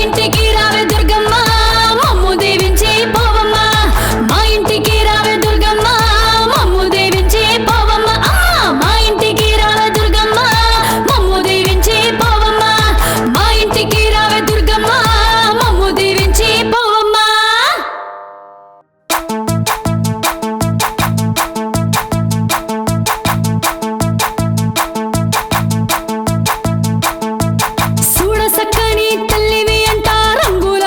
ఇంటికి రావే దుర్గమ్మ మమ్ము దీవించి పోవమ్మ మా ఇంటికి రావే దుర్గమ్మ మమ్ము దీవించి పోవమ్మ మా ఇంటికి రావే దుర్గమ్మ మమ్ము దీవించి పోవమ్మ మా ఇంటికి రావే దుర్గమ్మ మమ్ము దీవించి పోవమ్మ సూడ సక్కని తల్లివి అంట రంగుల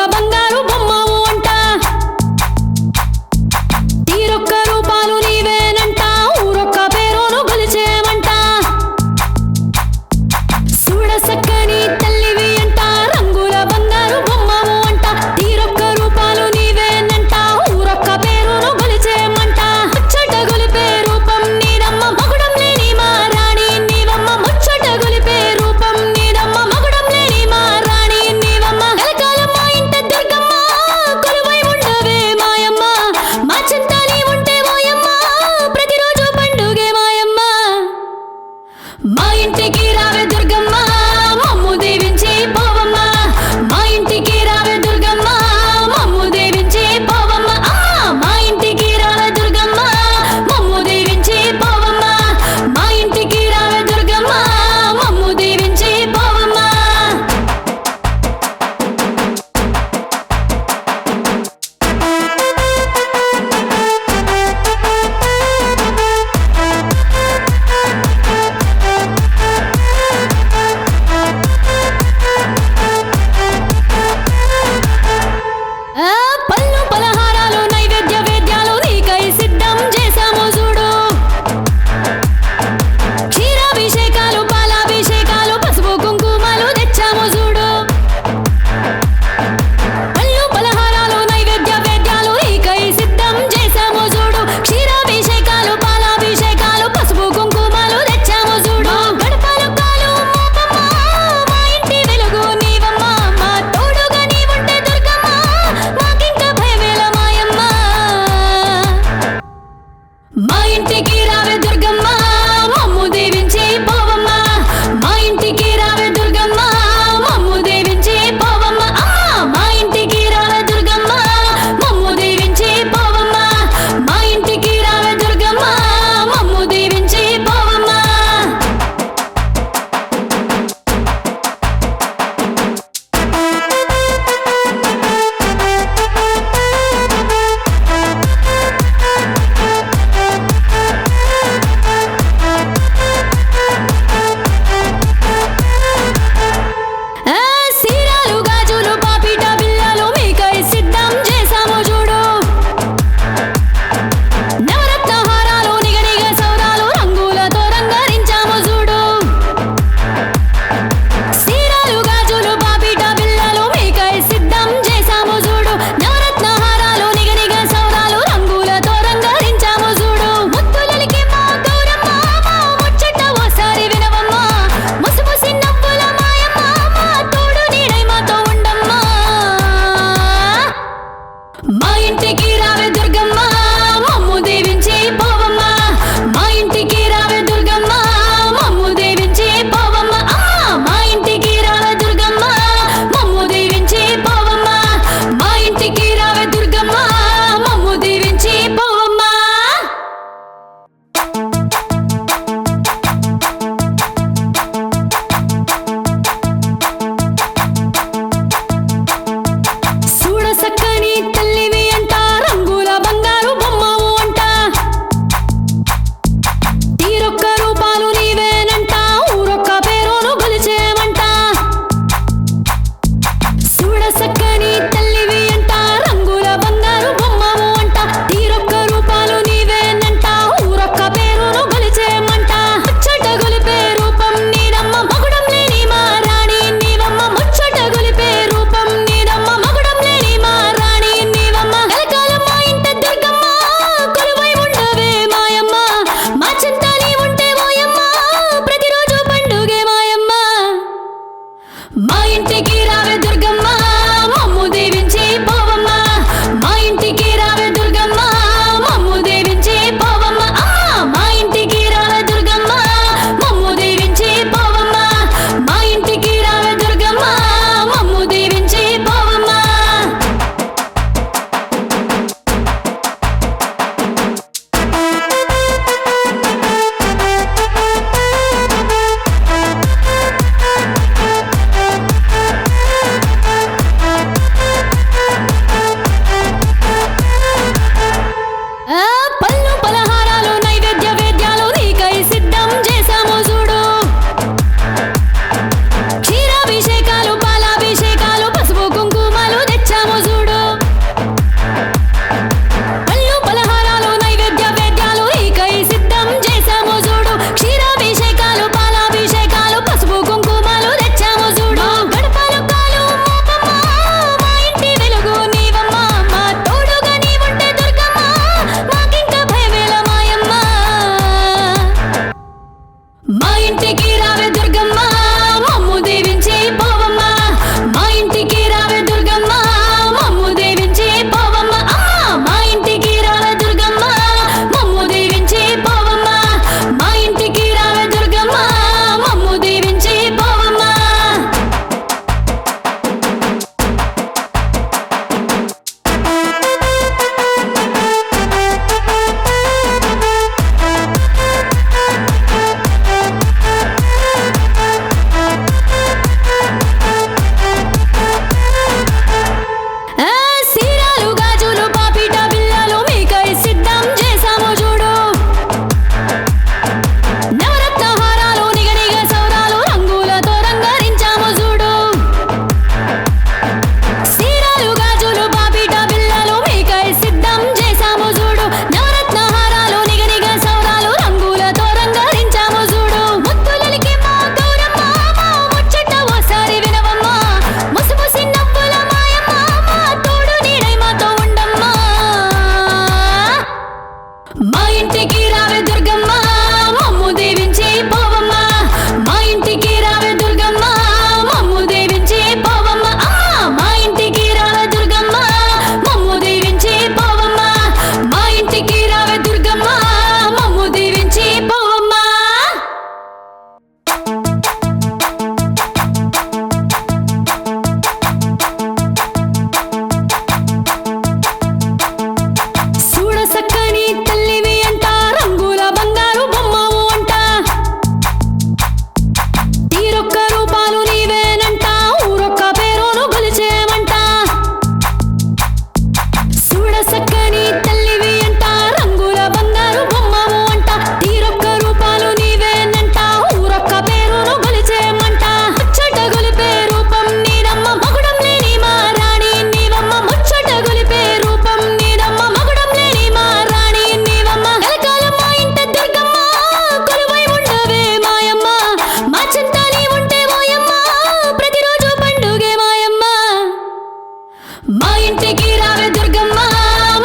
మా ఇంటికి రావే దుర్గమ్మ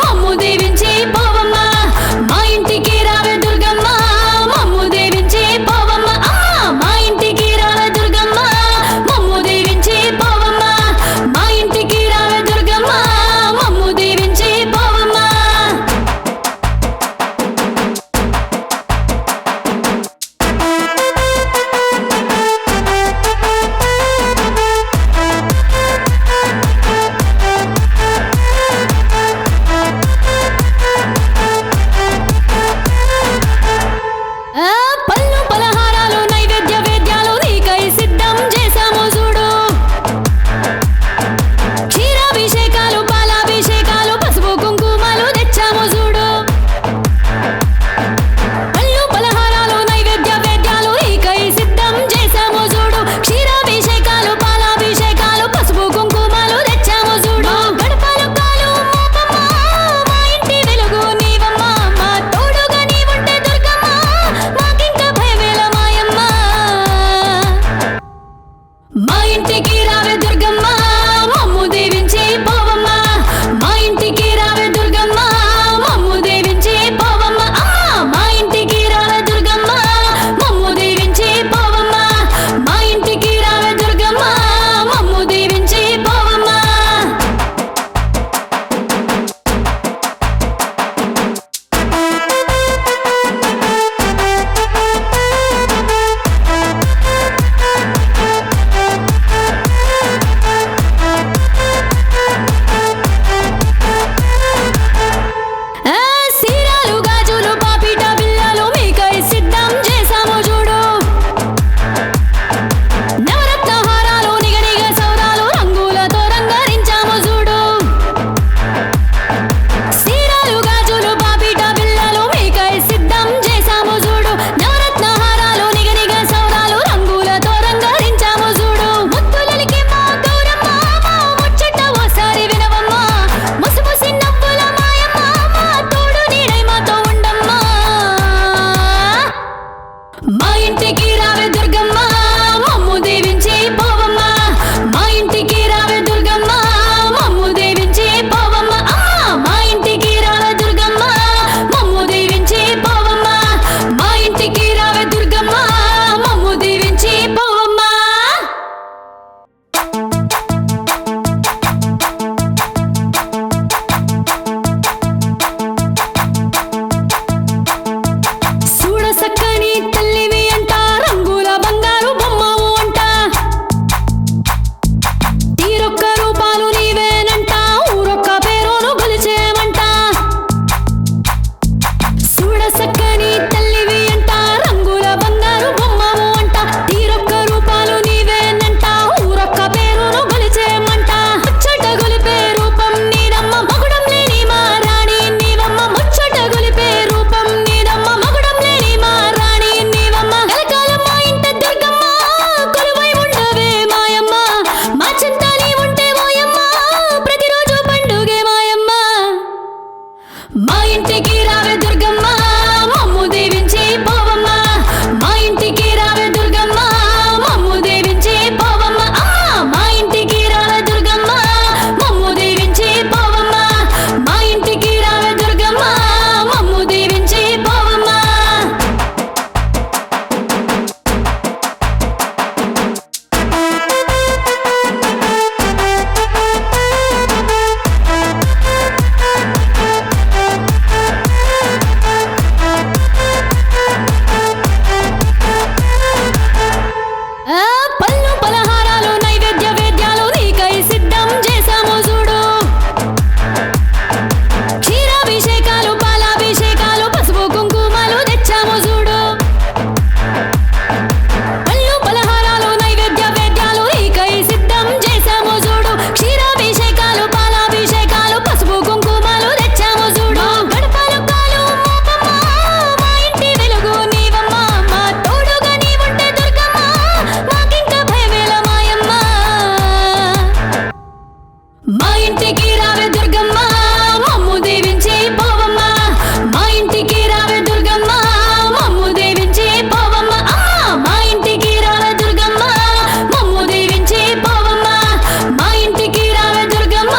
మమ్ము దీవించి పోవమ్మ మా ఇంటికి రావే దుర్గమ్మ మమ్ము దీవించి పోవమ్మ మా ఇంటికి రావే దుర్గమ్మ మమ్ము దీవించి పోవమ్మ మా ఇంటికి రావే దుర్గమ్మ మమ్ము దీవించి పోవమ్మ పళ్ళు పలహారాలు నైవేద్య వేద్యాలు నీకై సిద్ధం చేశాము చూడు క్షీరాభిషేకాలు పాలాభిషేకాలు పసుపు కుంకుమలు తెచ్చాము చూడు పళ్ళు పలహారాలు నైవేద్య వేద్యాలు నీకై సిద్ధం చేశాము చూడు క్షీరాభిషేకాలు పాలాభిషేకాలు పసుపు కుంకుమలు తెచ్చాము చూడు గడపలు కాలు మోపమ్మ మా ఇంటి వెలుగు నీవమ్మ మా తోడుగా నీవుంటే దుర్గమ్మ మాకింక భయమేల మాయమ్మ మా ఇంటికి రావే దుర్గమ్మ మమ్ము దీవించి పోవమ్మ మా ఇంటికి రావే దుర్గమ్మ మమ్ము దీవించి పోవమ్మ మా ఇంటికి రావే దుర్గమ్మ మమ్ము దీవించి పోవమ్మ మా ఇంటికి రావే దుర్గమ్మ మమ్ము దీవించి పోవమ్మ సీరాలు గాజులు పాపిట బిళ్ళలు మీకై సిద్ధం చేశాము చూడు నవరత్న హారాలు నిగనిగ సౌరాలు రంగులతో రంగరించాము చూడు సీరాలు గాజులు పాపిట బిళ్ళలు మీకై సిద్ధం చేశాము చూడు నవరత్న హారాలు నిగనిగ సౌరాలు రంగులతో రంగరించాము చూడు ముత్తులలికి మా గౌరమ్మ మా ముచ్చట ఓసారి వినవమ్మ ముసిముసి నవ్వుల మాయమ్మ మా తోడు నీడై మాతో ఉండమ్మా మా ఇంటికి రావే దుర్గమ్మ మమ్ము దీవించి పోవమ్మ మా ఇంటికి రావే దుర్గమ్మ మమ్ము దీవించి పోవమ్మ మా ఇంటికి రావే దుర్గమ్మ మమ్ము దీవించి పోవమ్మ మా ఇంటికి రావే దుర్గమ్మ మమ్ము దీవించి పోవమ్మ చూడ సక్కని తల్లివి అంట రంగుల బంగారు బొమ్మవు అంట తీరొక్క రూపాలు నీవేనంట ఊరొక్క పేరును గొలిచేమంట చూడ సక్కని తల్లివి అంట రంగుల బంగారు బొమ్మవు అంట తీరొక్క రూపాలు నీవేనంట ఊరొక్క పేరును గొలిచేమంట ముచ్చట గొలిపే రూపం నీదమ్మ మగుడం లేని మా రాణి నీవమ్మ ముచ్చట గొలిపే రూపం నీదమ్మ మగుడం లేని మా రాణి నీవమ్మ కలకాలం మా ఇంట దుర్గమ్మ కొలువై ఉండవే మాయమ్మ మా చింత నీ ఉంటే ఓయమ్మ ప్రతిరోజు పండుగే మాయమ్మ మా ఇంటికి రావే దుర్గమ్మ మమ్ము దీవించి పోవమ్మ మా ఇంటికి రావే దుర్గమ్మ మమ్ము దీవించి పోవమ్మ మా ఇంటికి రావే దుర్గమ్మ మమ్ము దీవించి పోవమ్మ మా ఇంటికి రావే దుర్గమ్మ మమ్ము దీవించి పోవమ్మ పళ్ళు పలహారాలు నైవేద్య వేద్యాలు నీకై సిద్ధం చేశాము చూడు క్షీరాభిషేకాలు పాలాభిషేకాలు పసుపు కుంకుమలు తెచ్చాము చూడు పళ్ళు పలహారాలు నైవేద్య వేద్యాలు నీకై సిద్ధం చేశాము చూడు క్షీరాభిషేకాలు పాలాభిషేకాలు పసుపు కుంకుమలు తెచ్చాము చూడు గడపలు కాలు మోపమ్మ మా ఇంటి వెలుగు నీవమ్మ మా తోడుగా నీవుంటే దుర్గమ్మ మాకింక భయమేల మాయమ్మ మా ఇంటికి రావే దుర్గమ్మ మమ్ము దీవించి పోవమ్మ మా ఇంటికి రావే దుర్గమ్మ మమ్ము దీవించి పోవమ్మ మా ఇంటికి రావే దుర్గమ్మ మమ్ము దీవించి పోవమ్మ మా ఇంటికి రావే దుర్గమ్మ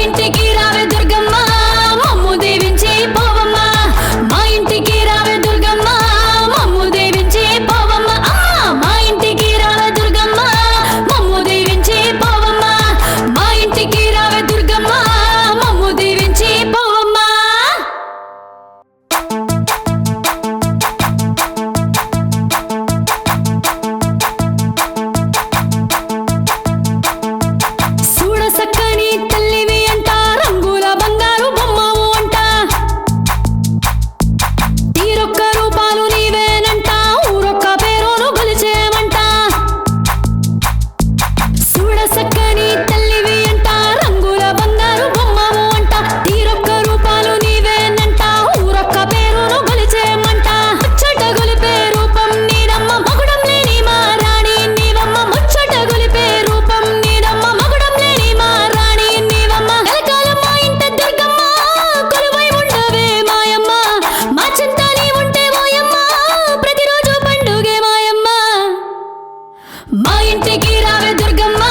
ఇంటికి రావే దుర్గమ్మ మమ్ము దీవించి పోవమ్మ మా ఇంటికి రావే దుర్గమ్మ మమ్ము దీవించి పోవమ్మ మా ఇంటికి రావే దుర్గమ్మ మమ్ము దీవించి పోవమ్మ మా ఇంటికి రావే దుర్గమ్మ మమ్ము దీవించి పోవమ్మ చూడ సక్కని తల్లివి అంట రంగుల బంగారు బొమ్మవు అంట తీరొక్క రూపాలు నీవేనంట ఊరొక్క పేరును గొలిచేమంట చూడ సక్కని తల్లివి అంట రంగుల బంగారు బొమ్మవు అంట తీరొక్క రూపాలు నీవేనంట ఊరొక్క పేరును గొలిచేమంట ముచ్చట గొలిపే రూపం నీదమ్మ మగుడం లేని మా రాణి నీవమ్మ ముచ్చట గొలిపే రూపం నీదమ్మ మగుడం లేని మా రాణి నీవమ్మ కలకాలం మా ఇంట దుర్గమ్మ కొలువై ఉండవే మాయమ్మ మా చింత నీ ఉంటే ఓయమ్మ ప్రతిరోజు పండుగే మాయమ్మ మా ఇంటికి రావే దుర్గమ్మ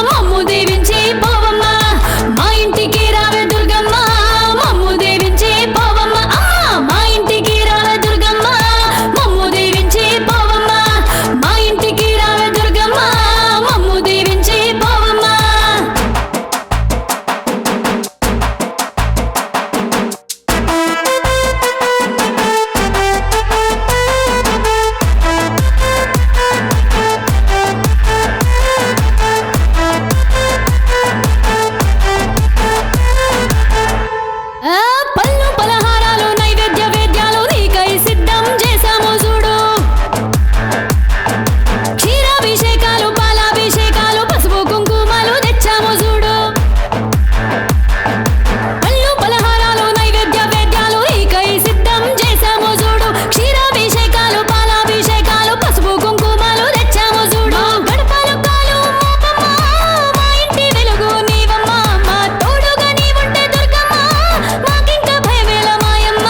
మమ్ము దీవించి పోవమ్మ మా ఇంటికి రావే దుర్గమ్మ మమ్ము దీవించి పోవమ్మ మా ఇంటికి రావే దుర్గమ్మ మమ్ము దీవించి పోవమ్మ మా ఇంటికి రావే దుర్గమ్మ మమ్ము దీవించి పోవమ్మ పళ్ళు పలహారాలు నైవేద్య వేద్యాలు నీకై సిద్ధం చేశాము చూడు క్షీరాభిషేకాలు పాలాభిషేకాలు పసుపు కుంకుమలు తెచ్చాము చూడు పళ్ళు పలహారాలు నైవేద్య వేద్యాలు నీకై సిద్ధం చేశాము చూడు క్షీరాభిషేకాలు పాలాభిషేకాలు పసుపు కుంకుమలు తెచ్చాము చూడు గడపలు కాలు మోపమ్మ మా ఇంటి వెలుగు నీవమ్మ మా తోడుగా నీవుంటే దుర్గమ్మ మాకింక భయమేల మాయమ్మ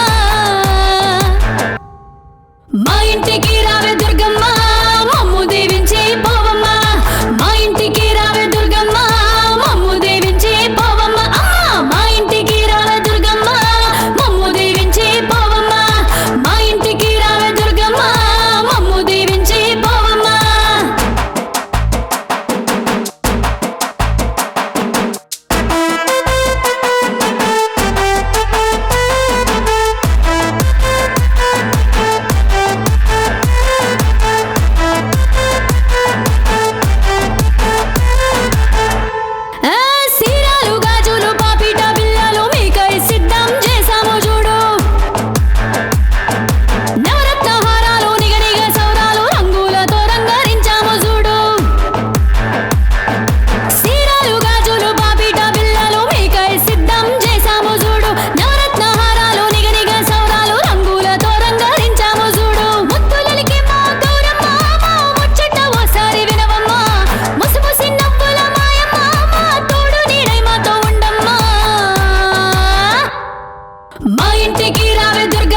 మా ఇంటికి రావే దుర్గమ్మ మమ్ము దీవించి పోవమ్మ మా ఇంటికి రావే దుర్గమ్మ మమ్ము దీవించి పోవమ్మ మా ఇంటికి రావే దుర్గమ్మ మమ్ము దీవించి పోవమ్మ మా ఇంటికి రావే దుర్గమ్మ మమ్ము దీవించి పోవమ్మ సీరాలు గాజులు పాపిట బిళ్ళలు మీకై సిద్ధం చేశాము చూడు నవరత్న హారాలు నిగనిగ సౌరాలు రంగులతో రంగరించాము చూడు సీరాలు గాజులు పాపిట బిళ్ళలు మీకై సిద్ధం చేశాము చూడు నవరత్న హారాలు నిగనిగ సౌరాలు రంగులతో రంగరించాము చూడు ముత్తులలికి మా గౌరమ్మ మా ముచ్చట ఓసారి వినవమ్మ ముసిముసి నవ్వుల మాయమ్మ మా తోడు నీడై మాతో ఉండమ్మా మా ఇంటికి రావే దుర్గ